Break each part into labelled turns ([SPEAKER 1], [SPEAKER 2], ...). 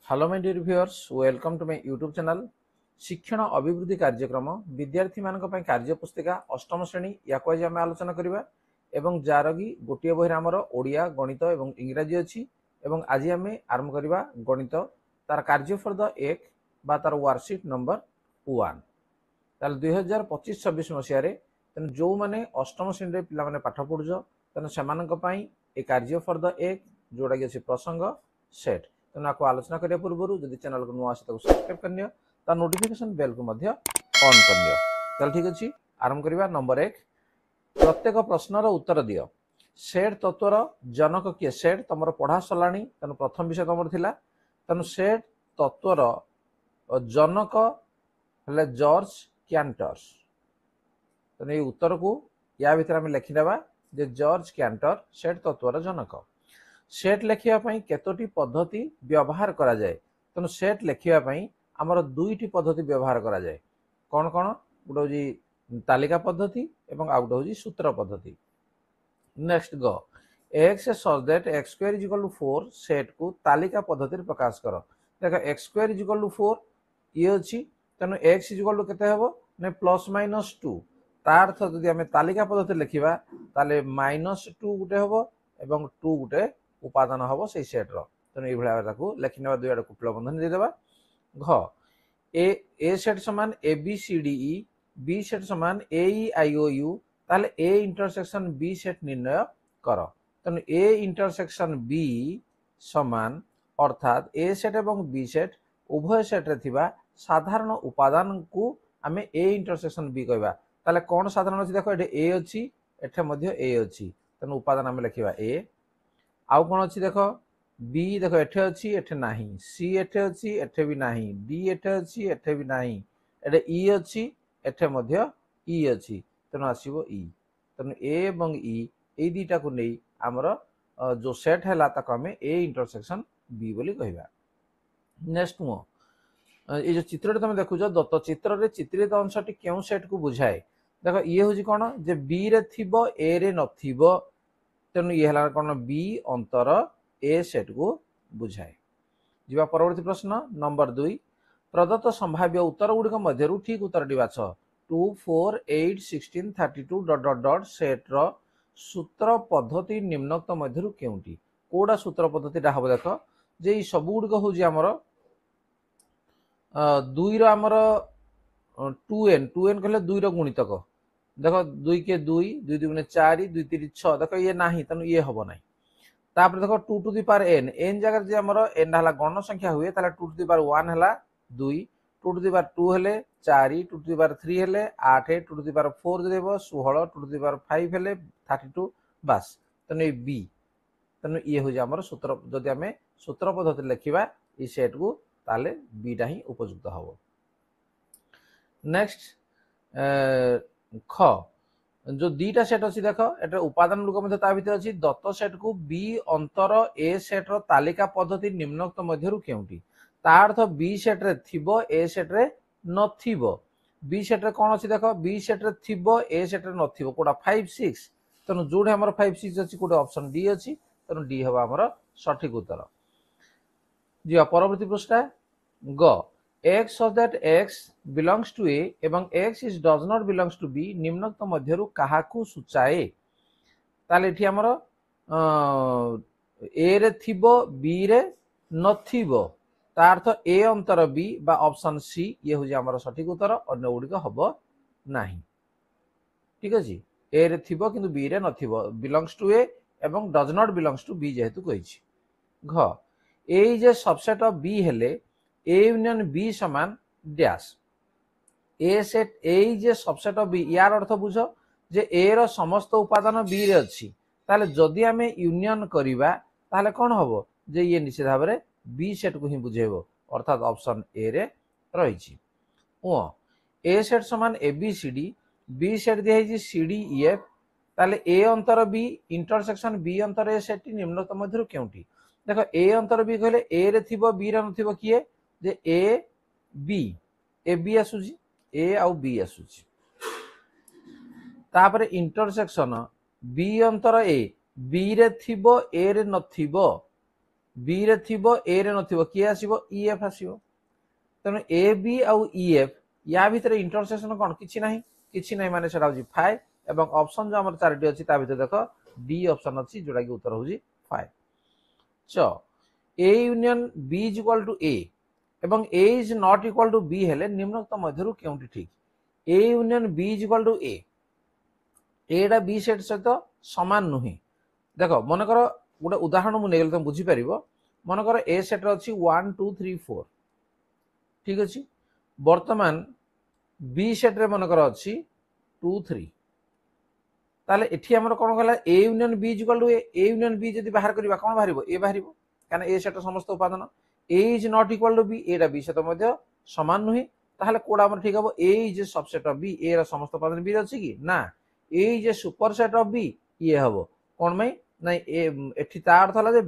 [SPEAKER 1] Hello my dear viewers, welcome to my YouTube channel शिक्षण अभिवृद्धि कार्यक्रम विद्यार्थी मान कार्य पुस्तिका अष्टम श्रेणी या आज आम आलोचना करवा एवं जार कि गोटे बही आमर ओडिया गणित और इंग्राजी अच्छी एवं आज आम आरंभ करवा गणित तार कार्यफर्द 1 बा तार वर्कशीट नंबर 1 ताल 2025-26 मसीह तेणु जो मैंने अष्टम श्रेणी पे पाठ पढ़ुच तेणु से कार्यफर्द 1 जोटा कि अच्छी प्रसंग सेट तेणु आपको आलोचना करने पूर्व जब चैनल को नुआ सब्सक्राइब करनी तो नोटिफिकेशन बेल को ऑन करनी। चल ठीक अच्छे आरंभ करवा। नंबर 1 प्रत्येक प्रश्नर उत्तर दियो। सेट तत्वर जनक किए? सेट तुम पढ़ा सरला तेणु प्रथम विषय तुम थिला तेणु सेट तत्वर जनक हेले जॉर्ज कैंटर। तेणु ये उत्तर को या भीतर आम लिखिदेवा जे जॉर्ज कैंटर सेट तत्वर जनक। सेट लिखापी केतोटी पद्धति व्यवहार करा जाए? तेणु सेट लिखापी आमर दुईटी पद्धति व्यवहार करा जाए। कौन कौन? गोटे हूँ तालिका पद्धति एवं आउ गोटे हूँ सूत्र पद्धति। नेक्स्ट ग X such that X square is equal to 4 set को तालिका पद्धति प्रकाश कर। देख X square is equal to 4 ये अच्छी तेणु एक्स इज इक्वल टू केते हेबो ने +-2 तार अर्थ जदि आम तालिका पद्धति लिखा ताले -2 गुटे हेबो एवं 2 गुटे उपादान हम से सेट्र। तेणु ये लिखिने दुई आड़ कुटल बंधन देदेबा। घ ए सेट समान A B C D E, B set समान A E I O you, ताले ए इंटरसेक्शन बी सेट निर्णय कर। तेणु ए इंटरसेक्शन बी समान अर्थात ए सेट एवं बी सेट उभय सेट रे थिबा साधारण उपादान को आम ए इंटरसेक्शन बी कहबा। ताले कौन साधारण अच्छी देख ए अच्छी एठे मध्य ए अच्छी तेणु उपादान आम लिखा ए। आउ कौन अच्छी देख बी देख एठे अच्छी एठे नहीं, सी एठे अच्छी एठे भी नहीं, डी एठे अच्छी एठे भी नहीं, एठे ई अच्छी एठे मध्य ई अच्छी तेणु आसो ई। तेणु ए एवं ई ए दुईटा को नहीं आमर जो सेट है आम ए इंटरसेक्शन बी बोली कहवा। नेक्स्ट ये जो चित्र तुम देखुच दत्त चित्र रे चित्रित अंशटी क्यों सेट को बुझाए? देख ये हूँ कौन जे बी रे थिबो ए रे नथिबो तेणु ये है कौन बी अंतर ए सेट को बुझाए। जीवा परवर्ती प्रश्न नंबर 2 प्रदत्त संभाव्य उत्तर गुड़िक मध्य ठीक उत्तर बाछ। 2 4 8 16 32 डट डट डट सेट्र सूत्र पद्धति निम्नोक्त मध्य केउटी? कोड़ा सूत्र पद्धति हम देख जे सब गुड़िक हूँ आमर 2 आमर 2n कहले 2 गुणितक। देख 2 के 2 2 2 4 2 3 6 देख ये ना तेणु ये हम ना। तापर देख 2 to the power n n जगह जो आमर n है गण संख्या हुए 2 टू द पावर 1 है 2, 2 टू द पावर 2 है 4, 2 टू द पावर 3 है 8, 2 टू द पावर 4 जो देव 16, 2 टू द पावर 5 है 32 बस तेणु ये बी। तेणु ये हूँ आमर सूत्र जदि आम सूत्र पद्धति लिखा ये सेट को ताले बीटा ही उपयुक्त हम। नेक्स्ट ख जो दीटा सेट अच्छी देख एटा उपादान गुड़िक भर अच्छी दत्त सेट को बी अंतर ए सेट्र तालिका पद्धति निम्नोक्त मध्य केउटी? ता अर्थ बी सेट रे थिबो ए सेट रे नथिबो। बी सेट रे कौन अच्छी देख बी सेट रे थिबो ए सेट रे नथिबो कोडा 5 6 तेणु जोड़े हमर 5 6 अच्छी कोडे ऑप्शन डी अच्छी तेणु डी हवा हमर सठिक उत्तर। जी परवर्ती पृष्ठ ग x such that x belongs to a एवं x is does not belongs to b निम्नोक्त मध्यरु काहाकू सूचाए? ताले एठी हमर ए रे थिबो बी रे नथिबो ता अर्थ ए अंतर बी बा ऑप्शन सी ये हो हमर सठिक उत्तर। अन्य गुड़िक हबो नाही। ठीक अछि ए रे थिबो किंतु बी रे नथिबो बिलोंग्स टू ए एवं does not belongs to B जेहेतु कहिछि। घ ए जे सबसेट ऑफ बी हेले ए यूनियन बी समान डैश। ए सेट ए जे सबसेट ऑफ बी यार अर्थ बुझ जे ए रो समस्त उपादान बी रे अच्छी ताले जदि आमे यूनियन करिबा ताले कोन हबो जे ये निश्चित भाव में बी सेट को ही बुझेबो अर्थात ऑप्शन ए रे रहिछि। ओ ए सेट समान A B C D, B set दिया है सी डी ई एफ ताले ए अंतर बी इंटरसेक्शन बी अंतर ए सेट निम्नोक्त मध्य केउटी? देख ए अंतर बी कहले ए रे थिबो बी रे नथिबो किए जे ए बी आसुची ए आउ बी आसुची तापर इंटरसेक्शन बी अंतर ए बी रे थिबो ए रे नथिबो बी रे थिबो ए रे नथिबो किए आसीबो ईएफ आसीबो तेणु ए बी आउ ईएफ या भितर इंटरसेक्शन कोन किछि नाही माने सेटा होची 5 एवं ऑप्शन जो हमर चारटी अछि ता भितर देखो डी ऑप्शन अछि जोडा कि उत्तर होची 5 च A union B is equal to A एवं A is not equal to B हेले निम्नोक्त मध्यरु केउंटी ठीक A union B is equal to A एटा बी सेट सहित समान नुहे देखो मन कर गोटे उदाहरण मुझे तुम बुझीपर मन कर ए सेट अच्छी 1 2 3 4 ठीक अच्छे बर्तमान बी सेट रे मन कर अच्छी 2 3 ताले एठी हमर कोन कहला A union B is equal to A union B जदी बाहर करबा कोन बाहरिबो ए बाहरिबो काना ए सेट समस्त उपादान A is not equal to B एटा बी सेट मध्य समान नुहे ताले कोडा हमर ठीक हबो A is subset of B A रा समस्त उपादान बी रे अछि कि ना A is superset of B ये हबो कोन में नहीं एठी ता अर्थ हला जे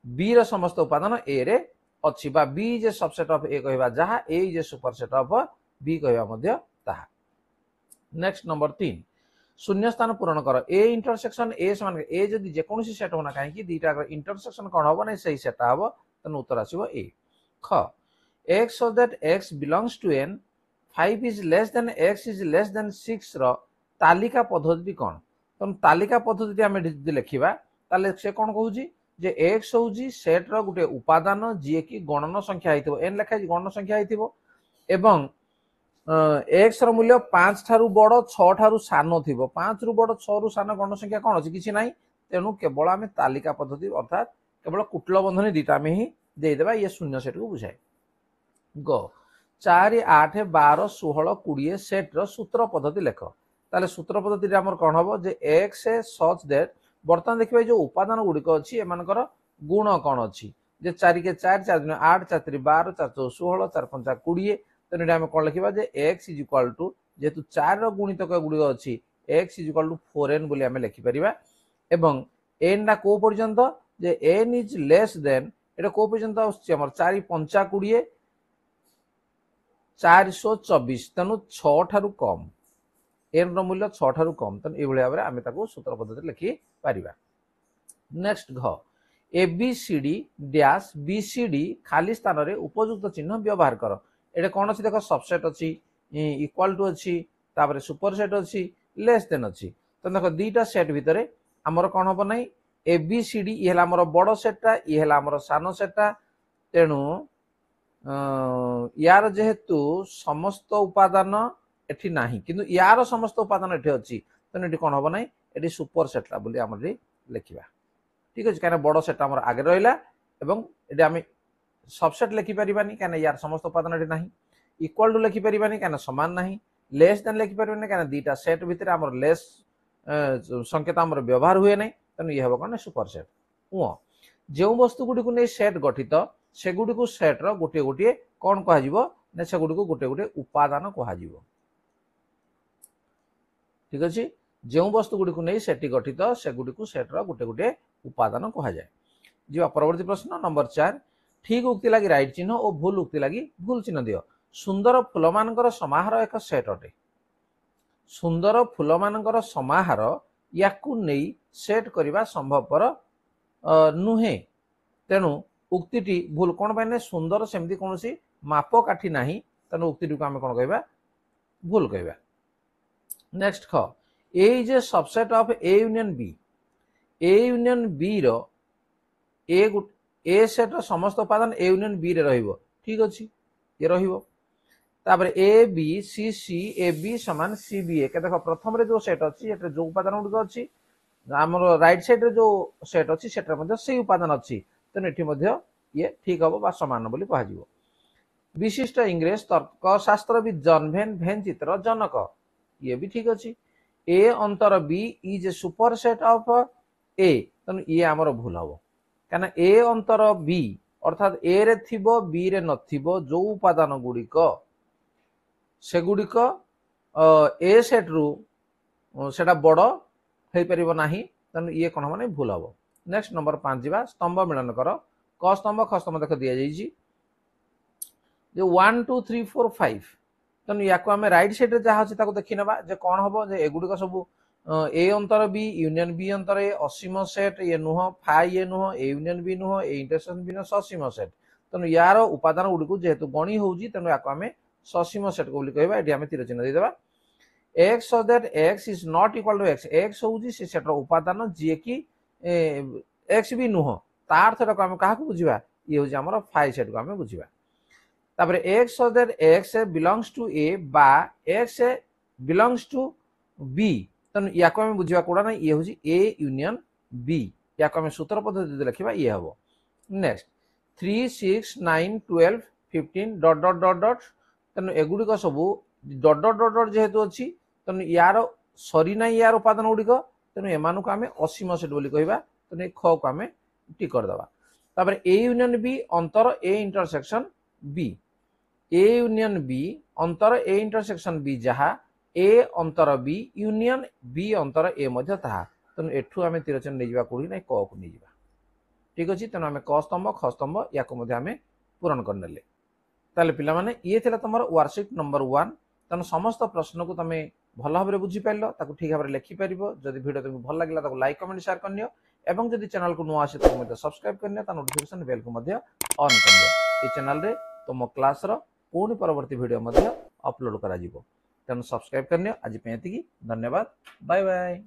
[SPEAKER 1] बी रा समस्त उपादान ए रे अछि बा B is subset of A कहबा जहा A is superset of B कहबा मध्य ताहा नेक्स्ट नंबर 3 शून्य स्थान पूरण कर ए इंटरसेक्शन ए समान ए जदी जे कोनोसी सेट होना काहे कि दीटा का इंटरसेक्शन कोन हबो नै सही सेट हबो तन उत्तर आसीबो ए ख x so that x belongs to n 5 is less than x is less than 6 रो तालिका पद्धति कोन तन तालिका पद्धति आमे लिखिबा ताले से कोन कहूजी जे x होउजी सेट रो गुटे उपादान जे कि गणन संख्या हेतिबो n लेखा गणन संख्या हेतिबो एवं x रो मूल्य 5 थारु बड़ 6 थारु सान थिबो 5 रु बड़ 6 रु सान गणन संख्या कोन अछि किछि नाही तेनु केवल आमे तालिका पद्धति अर्थात केवल कुटल बंधनी दिटा में ही दे देबा ये शून्य सेट को बुझाए गो 4 8 12 16 20 सेट रो सूत्र पद्धति लेख ताले सूत्र पद्धति रे हमर कोन हबो जे x सच दैट बर्तमान देखिबा जो उपादान गुडी को अछि एमानकर गुण कोन अछि जे 4 के 4 4 दिन 8 4 3 12 4 4 16 4 5 20 तने हम कोन लिखिबा जे x इज इक्वल टू जेतु 4 रो गुणितक गुडी अछि x is equal to 4n बोली हम लिखि परिबा एवं n ना को पर्यंत जे n इज लेस देन एटा को पर्यंत अछि हमर 4 5 20 424 तनु 6 ठारु कम n रो मूल्य 6 ठारु कम तन ए भली भाबरे आमे ताको सूत्र पद्धति लिखि पारिबा नेक्स्ट घ A B C D dash B C D खाली स्थान रे उपयुक्त चिन्ह व्यवहार कर एटा कोन अछि देखो सबसेट अछि इक्वल टू अछि तापर सुपर सेट अछि लेस देन अछि तन देखो दीटा सेट भितरे हमर कोन होबो नै ए बी सी डी इ हला हमर बड़ सेटटा इ हला हमर सानो सेटटा तेनु यार जेहेतु समस्त उपादान एठी नाही किंतु यार समस्त उपादान एठी अछि तने एठी कोन होबो नै एठी सुपर सेटला बोली हमर लिखिबा ठीक अछि काना बड़ सेट हमर आगे रहइला एवं एठी आमे सबसेट लिखि परिबानी काना यार समस्त उपादान एठी नाही इक्वल टू लिखि परिबानी काना समान नाही लेस देन लिखि परिबानी काना दीटा सेट भितर हमर लेस संकेत हमर व्यवहार हुए नै तने ये हबो कोन सुपर सेट ओ जेउ वस्तु गुडी को नै सेट गठित से गुडी को सेट रो गोटे गोटे कोन कहा जिवो ने से गुडी को गोटे गोटे उपादान कहा जिवो ठीक अछि जेउ वस्तु गुडी को नै सेट गठित से गुडी को सेट रो गोटे गोटे उपादान कहा जाय जिवा परवर्ती प्रश्न नंबर 4 ठीक उक्ति लागि राइट चिन्ह और भूल उक्ति लागि भूल चिन्ह दियो सुंदर फूल मानकर समाहार एक सेट अटे सुंदर फूल मानकर समाहार याकू नै सेट करिबा संभवपर नुहे तेनु उक्तिटी भूल कोन बाने सुंदर सेमती कोनसी माप काठी नाही तेनु उक्तिटी को हम कोन कहबा भूल कहबा नेक्स्ट ख A is a subset of A union B रो ए सेट रो समस्त उपादान ए यूनियन बी रे रहिबो ठीक अछि ये रहिबो तापर ए B C C A B समान सी बी ए के देखो प्रथम रे जो सेट अछि एटे जो उपादान गुड अछि हमर राइट साइड रे जो सेट अछि सेटर मध्ये सेही उपादान अछि तने एठी मध्ये ये ठीक हबो बा समान बोली कहा जिवो विशिष्ट इंग्लिश तर्क शास्त्रविद जॉन भेन चित्र जनक ये भी ठीक अछि ए अंतर B is a superset of A तने ये हमर भूल हबो काना ए अंतर बी अर्थात ए रे थिबो बी रे नथिबो जो उपादान गुडी को से गुडी को ए सेट रु सेटा बड़ हेई परिबो नाही तने ये कोन माने भूल हबो नेक्स्ट नंबर 5 जिबा स्तंभ मिलन कर क स्तंभ ख स्तंभ देख दिया जाई जी जे 1 2 3 4 5 तने याको हमें राइट साइड रे जहा अछि ताको देखि नेबा जे कोन हबो जे एगुडी को सब ए अंतर बी यूनियन बी अंतर ए असीम सेट ये नुह फाइ ये नुह ए यूनियन बी नुह ए इंटरसेक्शन बी नुह ससीम सेट तेणु यार उपादान गुड़ी जेहेतु गणी होउजी तेणु याको आमे ससीम सेट को बोली कहबा एठी आमे तीर चिन्ह दे देबा x so that x is not equal to x होउजी से सेट रो उपादान जे कि x भी नुह तार थटा को आमे काहा को बुझिबा ये होउजी हमर फाइ सेट को आमे बुझिबा तापर x so that x belongs to a बा x belongs to b तन याको आमे बुझिबा कोडा ना ये होउजी a यूनियन b याको आमे सूत्र पद्धति दे लिखिबा ये हबो next 3 6 9 12 15 dot dot dot dot तन एगुडी को सब डॉट डॉट डॉट डॉट जेहेतु अछि तन यार सरी ना यार उपादान गुडी को तन एमानु को आमे असीम सेट बोली कहबा तन ख को आमे टिक कर दबा तापर a यूनियन b अंतर a intersection b a union b अंतर a इंटरसेक्शन b जहा a अंतर b यूनियन b अंतर a मध्य ताहा तन एठु आमे तीर चिन्ह नै जिबा कोडी नै क को नै जिबा ठीक अछि तन आमे क स्तंभ ख स्तंभ याको मध्य आमे पूरण कर नेले ताले पिला माने ये थिला तमर वर्कशीट नंबर 1 तन समस्त प्रश्न को तमे भल भाबरे बुझी पाइलो ताकू ठीक भाबरे लिखि परिबो जदि वीडियो तुमको भल लागिला ताकू लाइक कमेंट शेयर करनियो एवं जदि चैनल को नुआ आसे ताकू मते सब्सक्राइब करनियो ता नोटिफिकेशन बेल को मध्य ऑन करनियो ए चैनल रे तुम क्लास रो पूर्ण परवर्ती वीडियो मध्य अपलोड करा जिवो तन सब्सक्राइब करनियो आज पे एतिकी धन्यवाद बाय बाय।